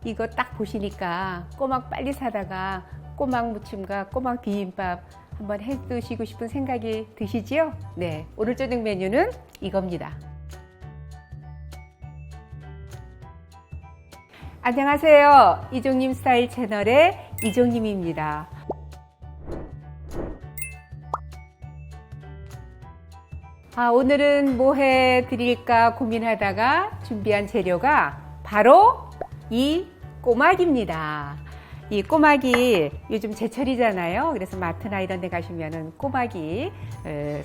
이거 딱 보시니까 꼬막 빨리 사다가 꼬막 무침과 꼬막 비빔밥 한번 해 드시고 싶은 생각이 드시지요? 네, 오늘 저녁 메뉴는 이겁니다. 안녕하세요. 이종님 스타일 채널의 이종님입니다. 오늘은 뭐 해 드릴까 고민하다가 준비한 재료가 바로 이 꼬막입니다. 이 꼬막이 요즘 제철이잖아요. 그래서 마트나 이런 데 가시면은 꼬막이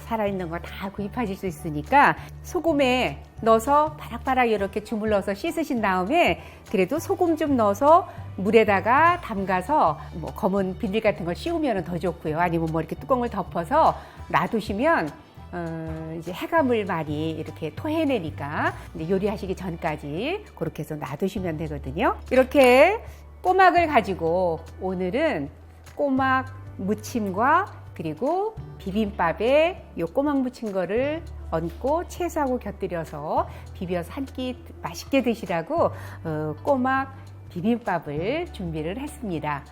살아있는 거 다 구입하실 수 있으니까 소금에 넣어서 바락바락 이렇게 주물러서 씻으신 다음에 그래도 소금 좀 넣어서 물에다가 담가서 뭐 검은 비닐 같은 걸 씌우면 더 좋고요. 아니면 뭐 이렇게 뚜껑을 덮어서 놔두시면 이제 해감을 많이 이렇게 토해내니까 요리하시기 전까지 그렇게 해서 놔두시면 되거든요. 이렇게 꼬막을 가지고 오늘은 꼬막 무침과 그리고 비빔밥에 요 꼬막 무친 거를 얹고 채소하고 곁들여서 비벼서 한 끼 맛있게 드시라고 꼬막 비빔밥을 준비를 했습니다.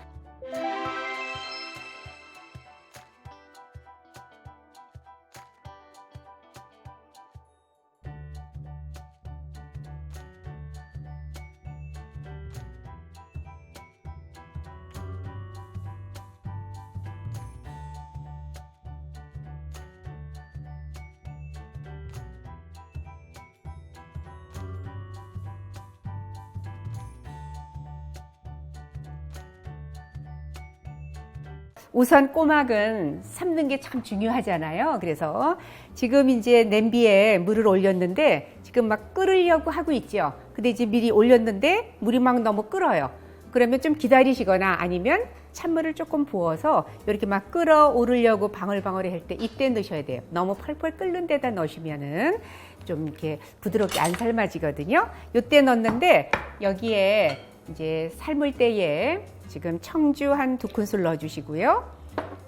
우선 꼬막은 삶는 게 참 중요하잖아요. 그래서 지금 이제 냄비에 물을 올렸는데 지금 막 끓으려고 하고 있죠. 근데 이제 미리 올렸는데 물이 막 너무 끓어요. 그러면 좀 기다리시거나 아니면 찬물을 조금 부어서 이렇게 막 끓어오르려고 방울방울 할 때 이때 넣으셔야 돼요. 너무 펄펄 끓는 데다 넣으시면은 좀 이렇게 부드럽게 안 삶아지거든요. 이때 넣는데 여기에 이제 삶을 때에 지금 청주 한 2큰술 넣어주시고요.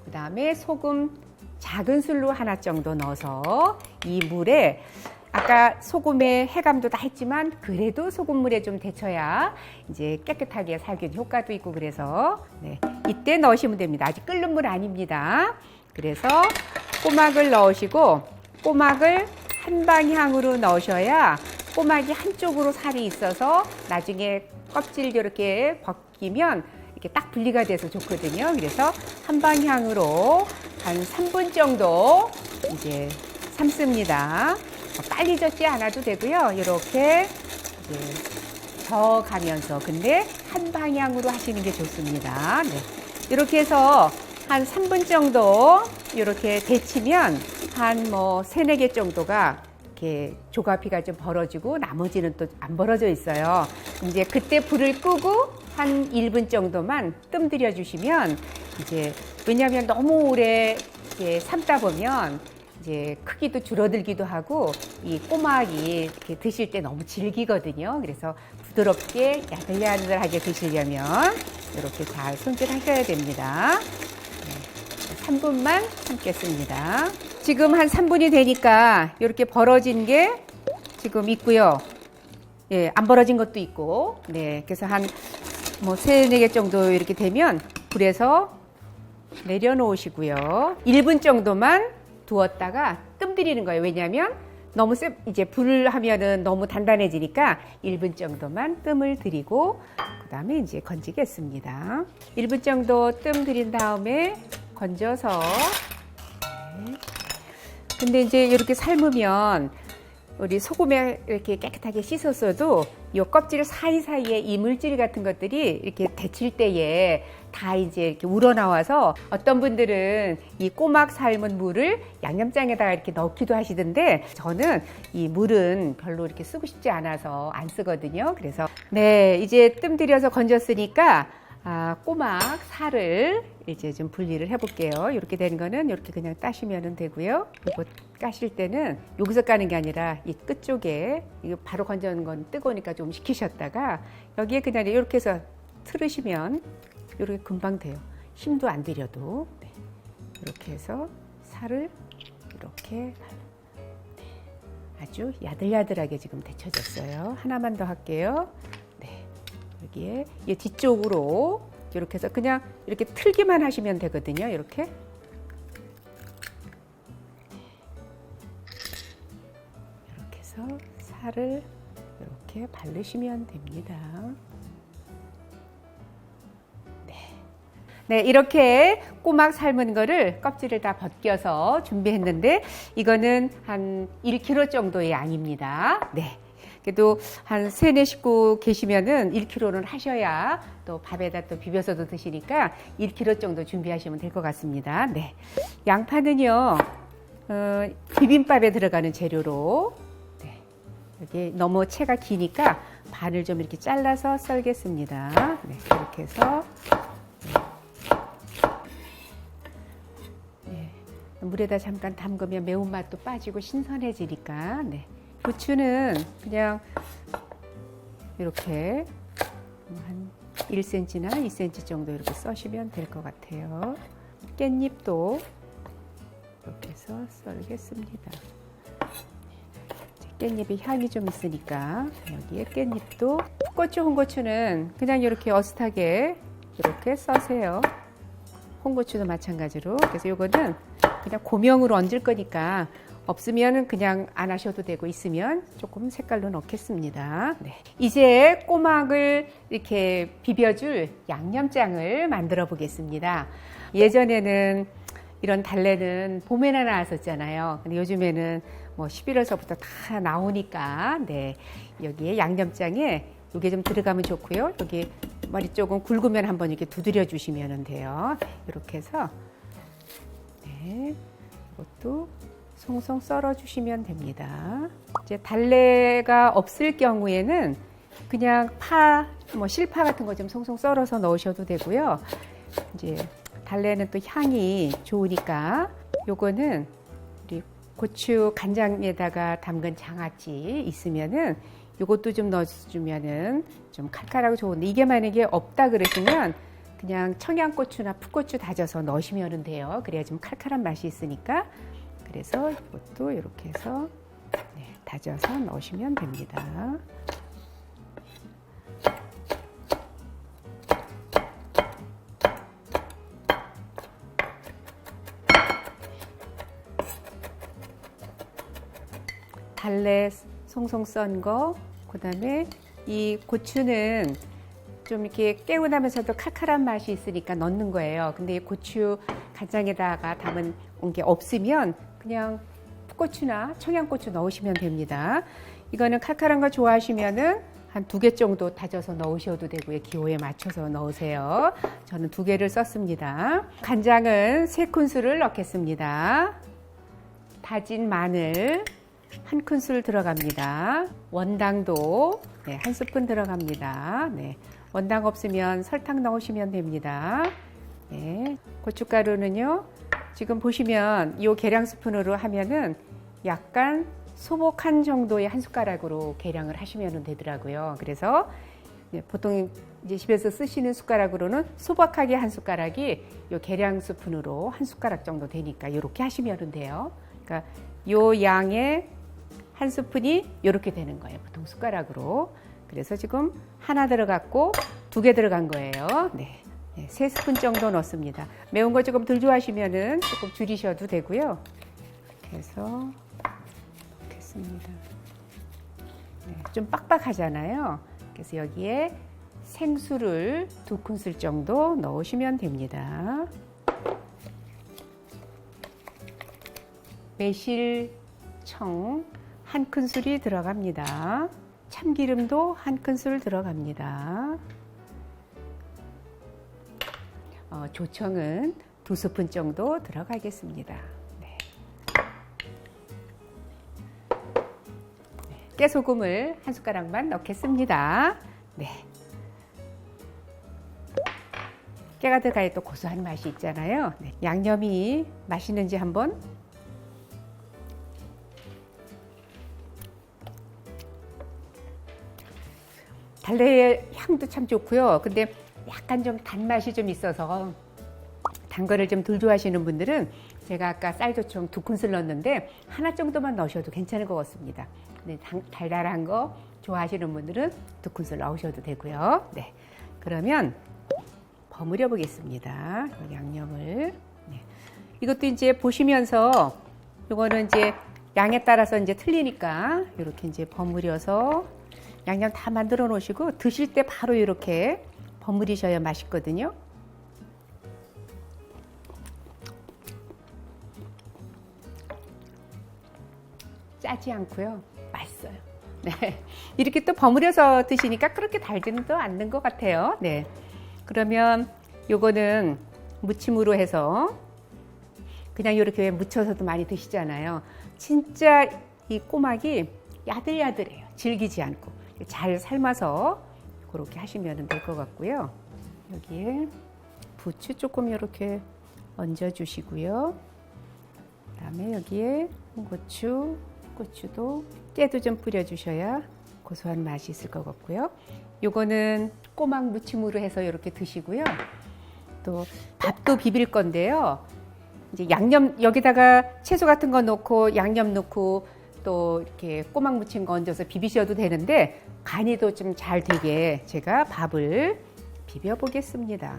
그 다음에 소금 작은 술로 하나 정도 넣어서 이 물에 아까 소금에 해감도 다 했지만 그래도 소금물에 좀 데쳐야 이제 깨끗하게 살균 효과도 있고 그래서 네, 이때 넣으시면 됩니다. 아직 끓는 물 아닙니다. 그래서 꼬막을 넣으시고 꼬막을 한 방향으로 넣으셔야 꼬막이 한쪽으로 살이 있어서 나중에 껍질 이렇게 벗기면 이렇게 딱 분리가 돼서 좋거든요. 그래서 한 방향으로 한 3분 정도 이제 삶습니다. 빨리 젓지 않아도 되고요. 이렇게 이제 저어가면서 근데 한 방향으로 하시는 게 좋습니다. 네. 이렇게 해서 한 3분 정도 이렇게 데치면 한 뭐 3, 4개 정도가 이렇게 조가피가 좀 벌어지고 나머지는 또 안 벌어져 있어요. 이제 그때 불을 끄고 한 1분 정도만 뜸 들여 주시면 이제 왜냐하면 너무 오래 이렇게 삶다 보면 이제 크기도 줄어들기도 하고 이 꼬막이 이렇게 드실 때 너무 질기거든요. 그래서 부드럽게 야들야들하게 드시려면 이렇게 잘 손질하셔야 됩니다. 3분만 삶겠습니다. 지금 한 3분이 되니까 이렇게 벌어진 게 지금 있고요. 예, 안 벌어진 것도 있고. 네, 그래서 한 뭐 3, 4개 정도 이렇게 되면 불에서 내려놓으시고요. 1분 정도만 두었다가 뜸 들이는 거예요. 왜냐하면 너무 이제 불을 하면은 너무 단단해지니까 1분 정도만 뜸을 들이고 그 다음에 이제 건지겠습니다. 1분 정도 뜸 들인 다음에 건져서 네. 근데 이제 이렇게 삶으면 우리 소금에 이렇게 깨끗하게 씻었어도 이 껍질 사이사이에 이 물질 같은 것들이 이렇게 데칠 때에 다 이제 이렇게 우러나와서 어떤 분들은 이 꼬막 삶은 물을 양념장에다가 이렇게 넣기도 하시던데 저는 이 물은 별로 이렇게 쓰고 싶지 않아서 안 쓰거든요. 그래서 네, 이제 뜸 들여서 건졌으니까 꼬막 살을 이제 좀 분리를 해볼게요. 이렇게 되는 거는 이렇게 그냥 따시면 되고요. 이거 까실 때는 여기서 까는 게 아니라 이 끝쪽에 이거 바로 건져놓은 건 뜨거우니까 좀 식히셨다가 여기에 그냥 이렇게 해서 틀으시면 이렇게 금방 돼요. 힘도 안 들여도 네. 이렇게 해서 살을 이렇게 네. 아주 야들야들하게 지금 데쳐졌어요. 하나만 더 할게요. 네. 여기에 이 뒤쪽으로 이렇게 해서 그냥 이렇게 틀기만 하시면 되거든요. 이렇게. 이렇게 해서 살을 이렇게 바르시면 됩니다. 네, 이렇게 꼬막 삶은 거를 껍질을 다 벗겨서 준비했는데 이거는 한 1kg 정도의 양입니다. 네. 그래도 한 3, 4 식구 계시면은 1kg는 하셔야 또 밥에다 또 비벼서도 드시니까 1kg 정도 준비하시면 될 것 같습니다. 네. 양파는요, 비빔밥에 들어가는 재료로, 네. 여기 너무 채가 기니까 반을 좀 이렇게 잘라서 썰겠습니다. 네. 이렇게 해서. 물에다 잠깐 담그면 매운맛도 빠지고 신선해지니까. 네. 부추는 그냥 이렇게 한 1cm나 2cm 정도 이렇게 써시면 될 것 같아요. 깻잎도 이렇게 해서 썰겠습니다. 깻잎이 향이 좀 있으니까 여기에 깻잎도. 풋고추, 홍고추는 그냥 이렇게 어슷하게 이렇게 써세요. 홍고추도 마찬가지로. 그래서 이거는 그냥 고명으로 얹을 거니까 없으면 그냥 안 하셔도 되고 있으면 조금 색깔로 넣겠습니다. 네. 이제 꼬막을 이렇게 비벼줄 양념장을 만들어 보겠습니다. 예전에는 이런 달래는 봄에나 나왔었잖아요. 근데 요즘에는 뭐 11월서부터 다 나오니까 네. 여기에 양념장에 이게 좀 들어가면 좋고요. 여기 머리 쪽은 굵으면 한번 이렇게 두드려 주시면 돼요. 이렇게 해서 네, 이것도 송송 썰어 주시면 됩니다. 이제 달래가 없을 경우에는 그냥 파, 뭐 실파 같은 거 좀 송송 썰어서 넣으셔도 되고요. 이제 달래는 또 향이 좋으니까 요거는 우리 고추 간장에다가 담근 장아찌 있으면은 요것도 좀 넣어주면은 좀 칼칼하고 좋은데, 이게 만약에 없다 그러시면 그냥 청양고추나 풋고추 다져서 넣으시면 돼요. 그래야 좀 칼칼한 맛이 있으니까. 그래서 이것도 이렇게 해서 네, 다져서 넣으시면 됩니다. 달래 송송 썬 거, 그 다음에 이 고추는 좀 이렇게 개운하면서도 칼칼한 맛이 있으니까 넣는 거예요. 근데 이 고추 간장에다가 담은 게 없으면 그냥 풋고추나 청양고추 넣으시면 됩니다. 이거는 칼칼한 거 좋아하시면은 한 2개 정도 다져서 넣으셔도 되고요. 기호에 맞춰서 넣으세요. 저는 2개를 썼습니다. 간장은 3큰술을 넣겠습니다. 다진 마늘 1큰술 들어갑니다. 원당도 네, 1스푼 들어갑니다. 네, 원당 없으면 설탕 넣으시면 됩니다. 네, 고춧가루는요, 지금 보시면 이 계량 스푼으로 하면은 약간 소복한 정도의 한 숟가락으로 계량을 하시면 되더라고요. 그래서 보통 이제 집에서 쓰시는 숟가락으로는 소박하게 한 숟가락이 이 계량 스푼으로 한 숟가락 정도 되니까 이렇게 하시면 돼요. 그러니까 이 양의 한 스푼이 이렇게 되는 거예요. 보통 숟가락으로. 그래서 지금 하나 들어갔고 2개 들어간 거예요. 네. 3스푼 정도 넣습니다. 매운 거 조금 덜 좋아하시면은 조금 줄이셔도 되고요. 이렇게 해서 넣겠습니다. 네, 좀 빡빡하잖아요. 그래서 여기에 생수를 2큰술 정도 넣으시면 됩니다. 매실청 1큰술이 들어갑니다. 참기름도 1큰술 들어갑니다. 조청은 2스푼 정도 들어가겠습니다. 네. 깨소금을 1숟가락만 넣겠습니다. 네. 깨가 들어가야 또 고소한 맛이 있잖아요. 네. 양념이 맛있는지 한번. 달래의 향도 참 좋고요. 근데 약간 좀 단맛이 좀 있어서 단 거를 좀 덜 좋아하시는 분들은 제가 아까 쌀조청 2큰술 넣었는데 하나 정도만 넣으셔도 괜찮을 것 같습니다. 근데 달달한 거 좋아하시는 분들은 2큰술 넣으셔도 되고요. 네, 그러면 버무려 보겠습니다. 양념을. 네. 이것도 이제 보시면서 이거는 이제 양에 따라서 이제 틀리니까 이렇게 이제 버무려서 양념 다 만들어 놓으시고 드실 때 바로 이렇게 버무리셔야 맛있거든요. 짜지 않고요. 맛있어요. 네. 이렇게 또 버무려서 드시니까 그렇게 달지는 또 않는 것 같아요. 네. 그러면 요거는 무침으로 해서 그냥 이렇게 무쳐서도 많이 드시잖아요. 진짜 이 꼬막이 야들야들해요. 질기지 않고 잘 삶아서 그렇게 하시면 될 것 같고요. 여기에 부추 조금 이렇게 얹어 주시고요. 그다음에 여기에 홍고추, 고추도 깨도 좀 뿌려 주셔야 고소한 맛이 있을 것 같고요. 요거는 꼬막 무침으로 해서 이렇게 드시고요. 또 밥도 비빌 건데요. 이제 양념 여기다가 채소 같은 거 넣고 양념 넣고 또 이렇게 꼬막 무침 거 얹어서 비비셔도 되는데 간이도 좀 잘 되게 제가 밥을 비벼 보겠습니다.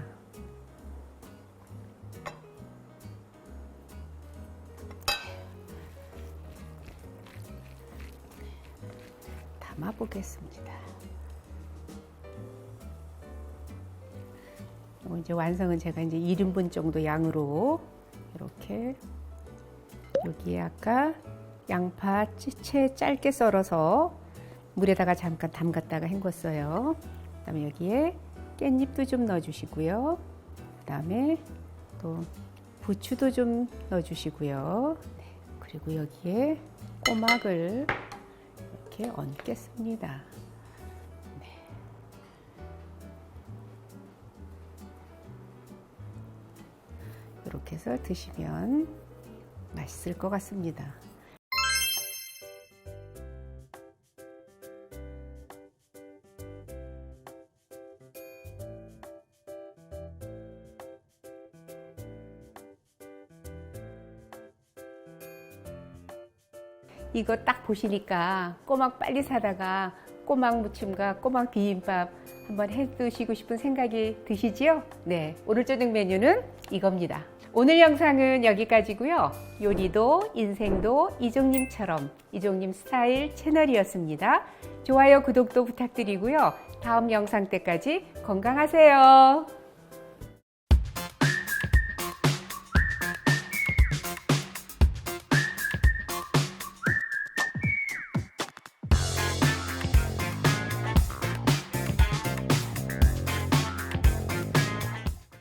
담아 보겠습니다. 이제 완성은 제가 이제 1인분 정도 양으로 이렇게 여기에 아까 양파 채 짧게 썰어서 물에다가 잠깐 담갔다가 헹궜어요. 그다음에 여기에 깻잎도 좀 넣어주시고요. 그다음에 또 부추도 좀 넣어주시고요. 네, 그리고 여기에 꼬막을 이렇게 얹겠습니다. 네. 이렇게 해서 드시면 맛있을 것 같습니다. 이거 딱 보시니까 꼬막 빨리 사다가 꼬막 무침과 꼬막 비빔밥 한번 해 드시고 싶은 생각이 드시지요? 네, 오늘 저녁 메뉴는 이겁니다. 오늘 영상은 여기까지고요. 요리도 인생도 이종님처럼 이종님 스타일 채널이었습니다. 좋아요, 구독도 부탁드리고요. 다음 영상 때까지 건강하세요.